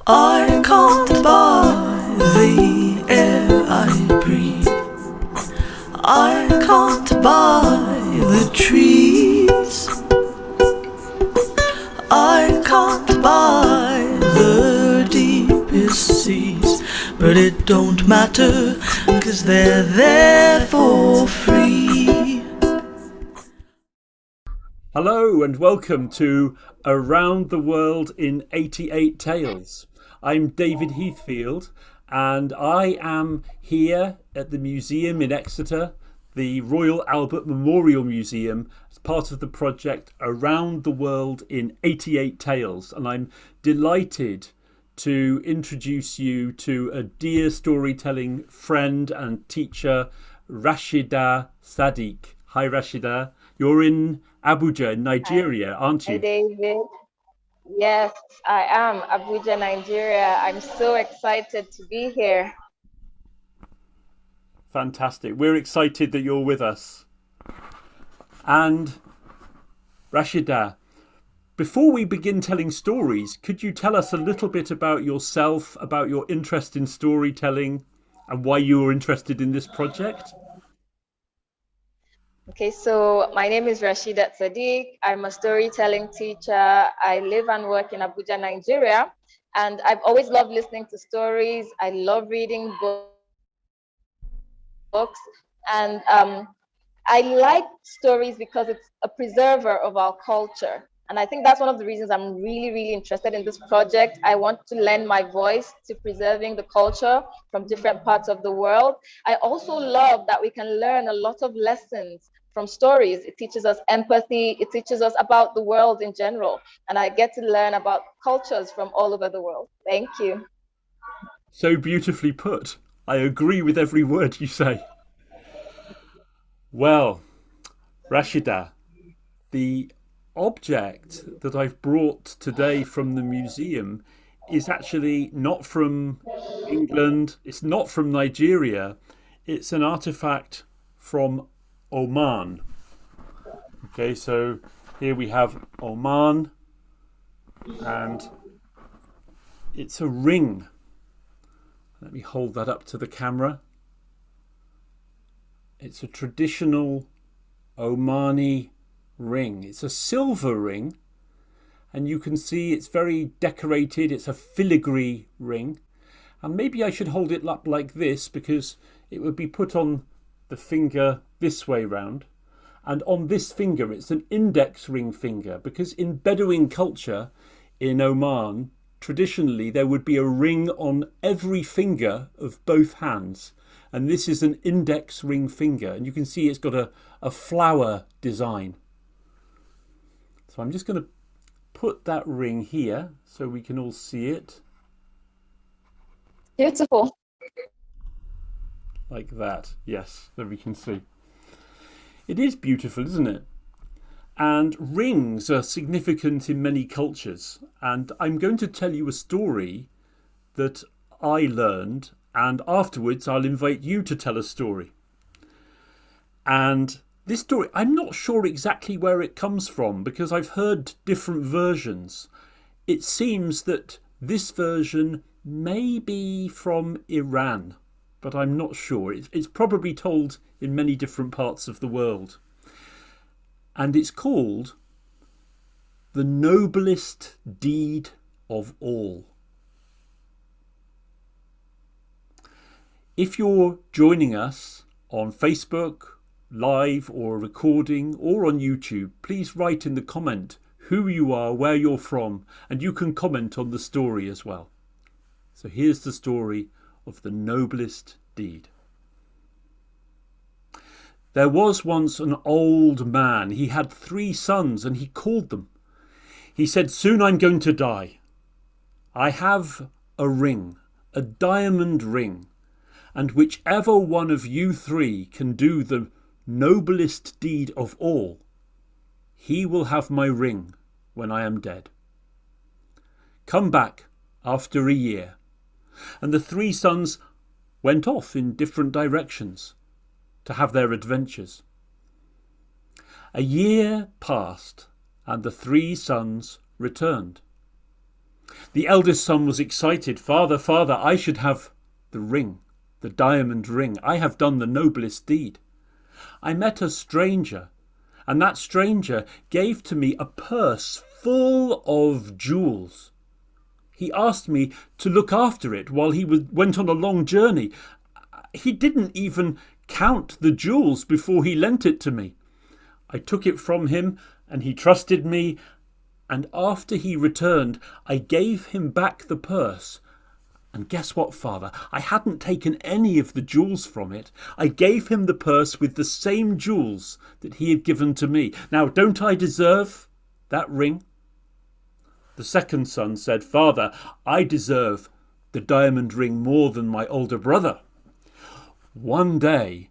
I can't buy the air I breathe. I can't buy the trees. I can't buy the deepest seas. But it don't matter, 'cause they're there for free. Hello and welcome to Around the World in 88 Tales. I'm David Heathfield and I am here at the museum in Exeter, the Royal Albert Memorial Museum, as part of the project Around the World in 88 Tales. And I'm delighted to introduce you to a dear storytelling friend and teacher, Rasheedat Sadiq. Hi Rasheedat. You're in Abuja, Nigeria, aren't Hi, you? David. Yes, I am Abuja, Nigeria. I'm so excited to be here. Fantastic. We're excited that you're with us. And Rashida, before we begin telling stories, could you tell us a little bit about yourself, about your interest in storytelling, and why you were interested in this project? Okay, so my name is Rasheedat Sadiq. I'm a storytelling teacher. I live and work in Abuja, Nigeria. And I've always loved listening to stories. I love reading books. And I like stories because it's a preserver of our culture. And I think that's one of the reasons I'm really, really interested in this project. I want to lend my voice to preserving the culture from different parts of the world. I also love that we can learn a lot of lessons from stories. It teaches us empathy, it teaches us about the world in general. And I get to learn about cultures from all over the world. Thank you. So beautifully put. I agree with every word you say. Well, Rashida, the object that I've brought today from the museum is actually not from England, it's not from Nigeria, it's an artifact from Oman. Okay, so here we have Oman, and it's a ring. Let me hold that up to the camera. It's a traditional Omani ring. It's a silver ring, and you can see it's very decorated. It's a filigree ring. And maybe I should hold it up like this because it would be put on the finger this way round. And on this finger, it's an index ring finger because in Bedouin culture in Oman, traditionally there would be a ring on every finger of both hands. And this is an index ring finger. And you can see it's got a flower design. So I'm just going to put that ring here so we can all see it. Beautiful. Like that. Yes, there we can see. It is beautiful, isn't it? And rings are significant in many cultures. And I'm going to tell you a story that I learned, and afterwards I'll invite you to tell a story. And this story, I'm not sure exactly where it comes from because I've heard different versions. It seems that this version may be from Iran, but I'm not sure. It's probably told in many different parts of the world. And it's called The Noblest Deed of All. If you're joining us on Facebook, live or recording, or on YouTube, please write in the comment who you are, where you're from, and you can comment on the story as well. So here's the story of the noblest deed. There was once an old man. He had 3 sons and he called them. He said, "Soon I'm going to die. I have a ring, a diamond ring, and whichever one of you 3 can do the noblest deed of all, he will have my ring when I am dead. Come back after a year." And the 3 sons went off in different directions to have their adventures. A year passed and the 3 sons returned. The eldest son was excited. Father, father, I should have the ring, the diamond ring. I have done the noblest deed. I met a stranger, and that stranger gave to me a purse full of jewels. He asked me to look after it while he went on a long journey. He didn't even count the jewels before he lent it to me. I took it from him, and he trusted me, and after he returned, I gave him back the purse. And guess what, Father? I hadn't taken any of the jewels from it. I gave him the purse with the same jewels that he had given to me. Now, don't I deserve that ring? The second son said, Father, I deserve the diamond ring more than my older brother. One day,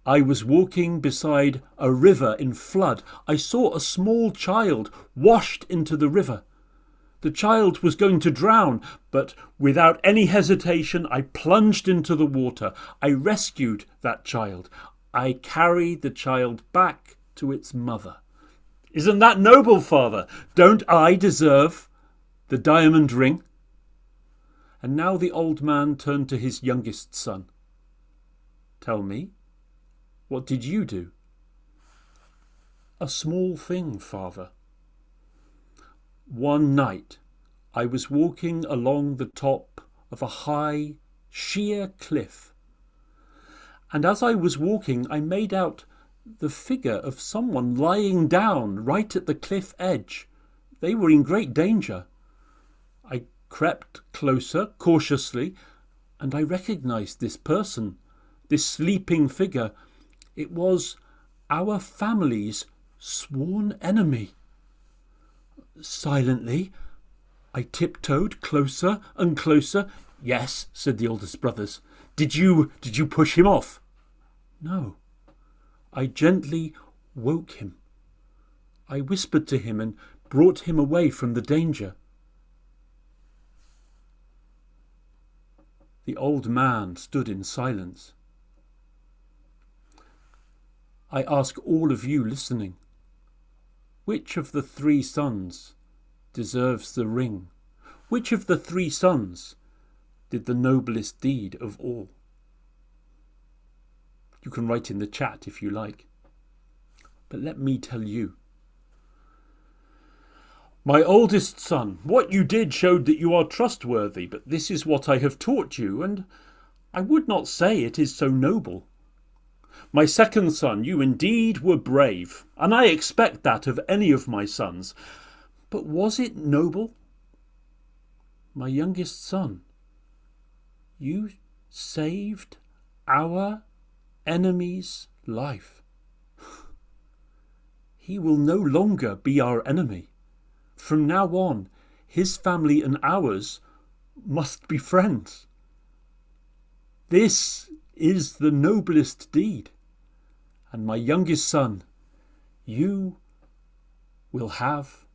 I was walking beside a river in flood. I saw a small child washed into the river. The child was going to drown, but without any hesitation, I plunged into the water. I rescued that child. I carried the child back to its mother. Isn't that noble, Father? Don't I deserve the diamond ring? And now the old man turned to his youngest son. Tell me, what did you do? A small thing, Father. One night, I was walking along the top of a high, sheer cliff. And as I was walking, I made out the figure of someone lying down right at the cliff edge. They were in great danger. I crept closer, cautiously, and I recognized this person, this sleeping figure. It was our family's sworn enemy. Silently, I tiptoed closer and closer. Yes, said the oldest brothers. Did you push him off? No. I gently woke him. I whispered to him and brought him away from the danger. The old man stood in silence. I ask all of you listening, which of the three sons deserves the ring? Which of the three sons did the noblest deed of all? You can write in the chat if you like. But let me tell you. My oldest son, what you did showed that you are trustworthy, but this is what I have taught you, and I would not say it is so noble. My second son, you indeed were brave, and I expect that of any of my sons. But was it noble? My youngest son, you saved our enemy's life. He will no longer be our enemy. From now on, his family and ours must be friends. This is the noblest deed. And my youngest son, you will have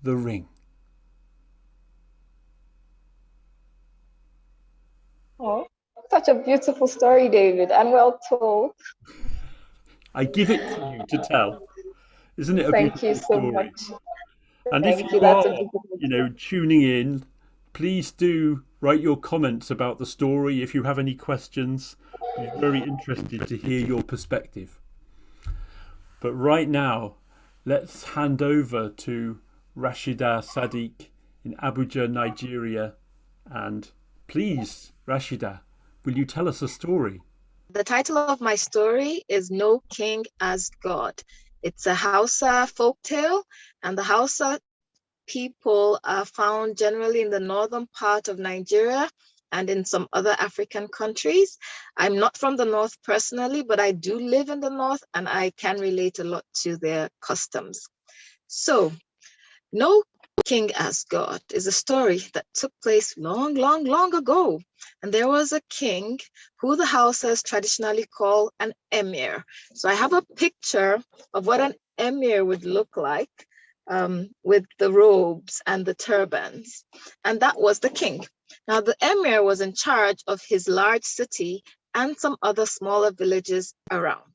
the ring. Oh, such a beautiful story, David, and well told. I give it to you to tell. Isn't it a Thank you beautiful so story? much. And if Thank you. you That's are, a beautiful. tuning in, please do write your comments about the story. If you have any questions, I'd be very interested to hear your perspective. But right now, let's hand over to Rasheedat Sadiq in Abuja, Nigeria. And please, Rasheedat, will you tell us a story? The title of my story is No King as God. It's a Hausa folktale, and the Hausa people are found generally in the northern part of Nigeria and in some other African countries. I'm not from the north personally, but I do live in the north, and I can relate a lot to their customs. So, No King as God is a story that took place long, long, long ago. And there was a king who the Hausas traditionally call an emir. So I have a picture of what an emir would look like with the robes and the turbans. And that was the king. Now, the emir was in charge of his large city and some other smaller villages around.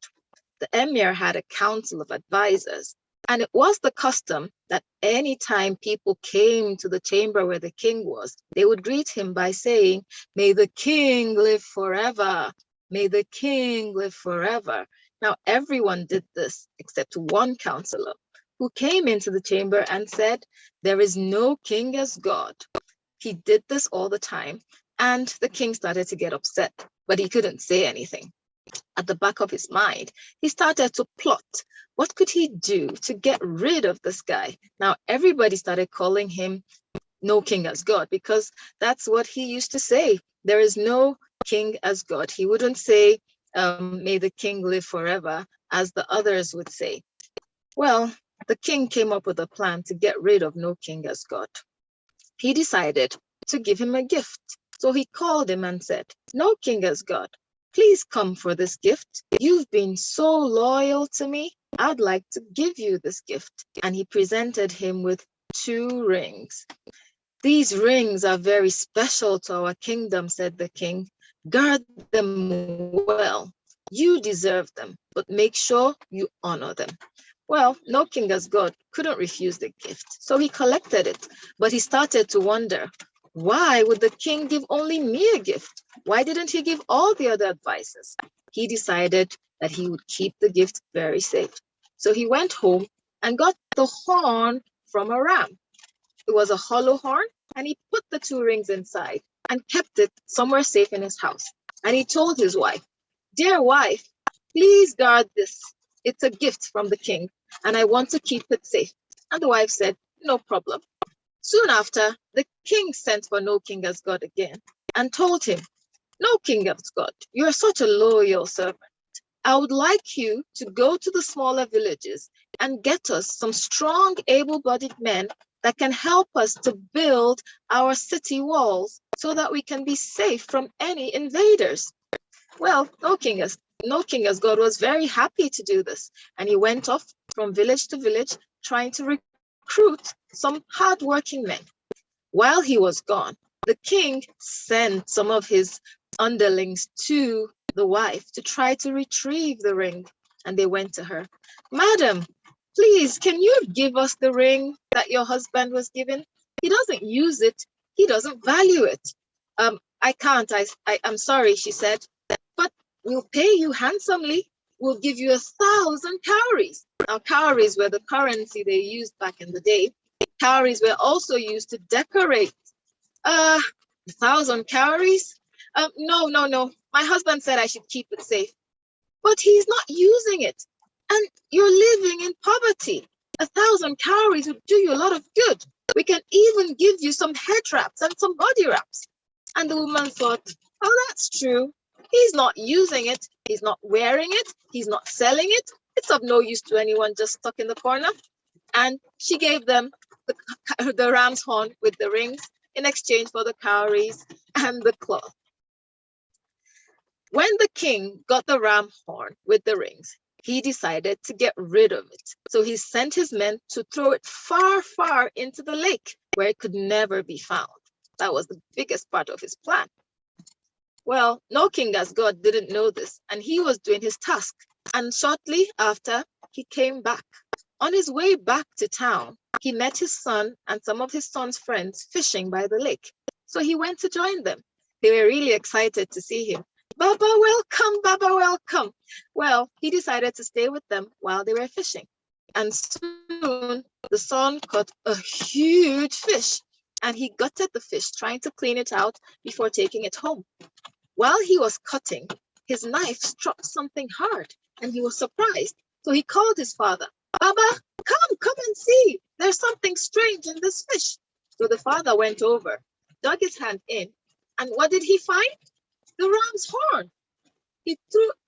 The emir had a council of advisors, And it was the custom that any time people came to the chamber where the king was, they would greet him by saying, "May the king live forever. May the king live forever." Now, everyone did this except one counselor who came into the chamber and said, "There is no king as God." He did this all the time, and the king started to get upset, but he couldn't say anything. At the back of his mind, he started to plot. What could he do to get rid of this guy? Now, everybody started calling him "No king as God" because that's what he used to say. There is no king as God. He wouldn't say, "May the king live forever," as the others would say. Well, the king came up with a plan to get rid of "No king as God." He decided to give him a gift. So he called him and said, "No king as God, please come for this gift. You've been so loyal to me. I'd like to give you this gift." And he presented him with 2 rings. "These rings are very special to our kingdom," said the king. "Guard them well. You deserve them, but make sure you honor them." Well, no king as God couldn't refuse the gift, so he collected it. But he started to wonder, why would the king give only me a gift? Why didn't he give all the other advisors? He decided that he would keep the gift very safe. So he went home and got the horn from a ram. It was a hollow horn, and he put the 2 rings inside and kept it somewhere safe in his house. And he told his wife, "Dear wife, please guard this. It's a gift from the king, and I want to keep it safe." And the wife said, "No problem." Soon after, the king sent for No king as God again and told him, "No king as God, you're such a loyal servant. I would like you to go to the smaller villages and get us some strong, able-bodied men that can help us to build our city walls so that we can be safe from any invaders." Well, no king as God was very happy to do this, and he went off from village to village trying to recruit some hardworking men. While he was gone, the king sent some of his underlings to the wife to try to retrieve the ring, and they went to her. "Madam, please, can you give us the ring that your husband was given? He doesn't use it. He doesn't value it." "I can't. I'm sorry," she said, "but we'll pay you handsomely. We'll give you 1,000 cowries." Now, cowries were the currency they used back in the day. Cowries were also used to decorate. 1,000 cowries? No. My husband said I should keep it safe. But he's not using it. And you're living in poverty. 1,000 cowries would do you a lot of good. We can even give you some head wraps and some body wraps. And the woman thought, "Oh, that's true. He's not using it. He's not wearing it. He's not selling it. It's of no use to anyone just stuck in the corner." And she gave them the ram's horn with the rings in exchange for the cowries and the cloth. When the king got the ram horn with the rings, he decided to get rid of it. So he sent his men to throw it far, far into the lake where it could never be found. That was the biggest part of his plan. Well, no king as God didn't know this, and he was doing his task. And shortly after, he came back. On his way back to town, he met his son and some of his son's friends fishing by the lake. So he went to join them. They were really excited to see him. "Baba, welcome, Baba, welcome." Well, he decided to stay with them while they were fishing. And soon the son caught a huge fish, and he gutted the fish, trying to clean it out before taking it home. While he was cutting, his knife struck something hard, and he was surprised. So he called his father. "Baba, come and see. There's something strange in this fish." So the father went over, dug his hand in, and what did he find? The ram's horn. He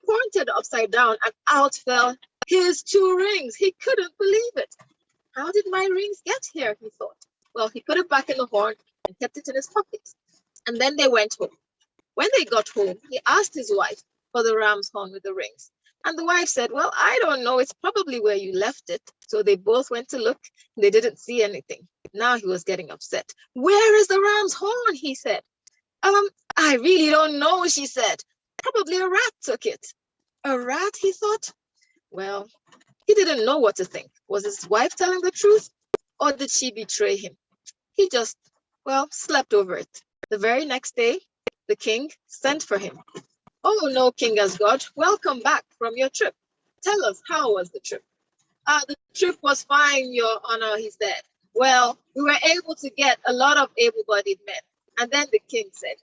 pointed upside down, and out fell his 2 rings. He couldn't believe it. "How did my rings get here?" he thought. Well, he put it back in the horn and kept it in his pocket. And then they went home. When they got home, he asked his wife for the ram's horn with the rings. And the wife said, "Well, I don't know. It's probably where you left it." So they both went to look. They didn't see anything. Now he was getting upset. "Where is the ram's horn?" he said. "I really don't know," she said. "Probably a rat took it." A rat, he thought? Well, he didn't know what to think. Was his wife telling the truth, or did she betray him? He just, slept over it. The very next day, the king sent for him. "Oh, no, King Asgard, welcome back from your trip. Tell us, how was the trip?" "The trip was fine, Your Honor," he said. "Well, we were able to get a lot of able-bodied men." And then the king said,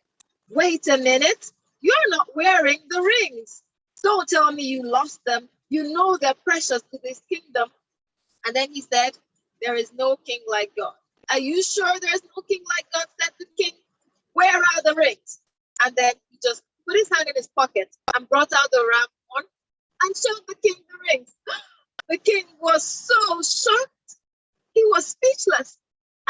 "Wait a minute, you're not wearing the rings. Don't tell me you lost them. You know they're precious to this kingdom." And then he said, "There is no king like God." "Are you sure there's no king like God?" said the king. "Where are the rings?" And then he just put his hand in his pocket and brought out the ram horn and showed the king the rings. The king was so shocked, he was speechless.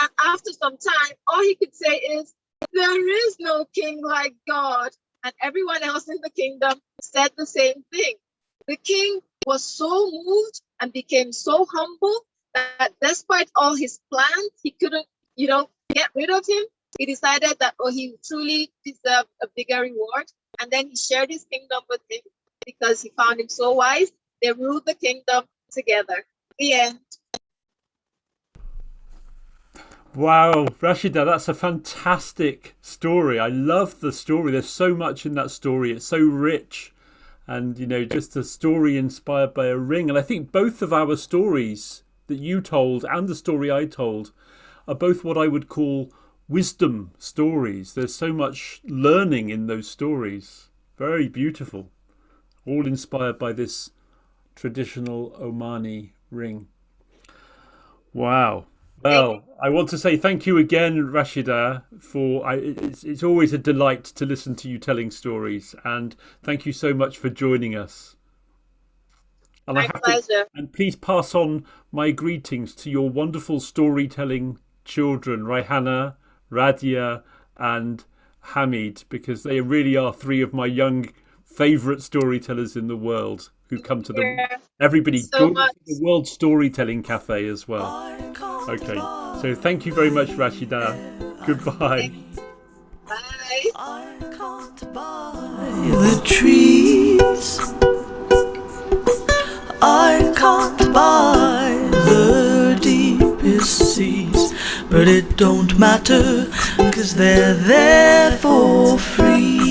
And after some time, all he could say is, "There is no king like God." And everyone else in the kingdom said the same thing. The king was so moved and became so humble that despite all his plans, he couldn't, get rid of him. He decided that, he truly deserved a bigger reward. And then he shared his kingdom with him because he found him so wise. They ruled the kingdom together. The end. Wow, Rasheedat, that's a fantastic story. I love the story. There's so much in that story. It's so rich. And, just a story inspired by a ring. And I think both of our stories that you told and the story I told are both what I would call wisdom stories. There's so much learning in those stories. Very beautiful. All inspired by this traditional Omani ring. Wow. Well, I want to say thank you again, Rasheedat, it's always a delight to listen to you telling stories, and thank you so much for joining us. And My pleasure. And please pass on my greetings to your wonderful storytelling children, Raihana, Radia, and Hamid, because they really are three of my young favourite storytellers in the world who come to everybody So join the World Storytelling Cafe as well. Okay, so thank you very much, Rasheedat. Goodbye. Bye. I can't buy the trees. I can't buy the deepest seas. But it don't matter, 'cause they're there for free.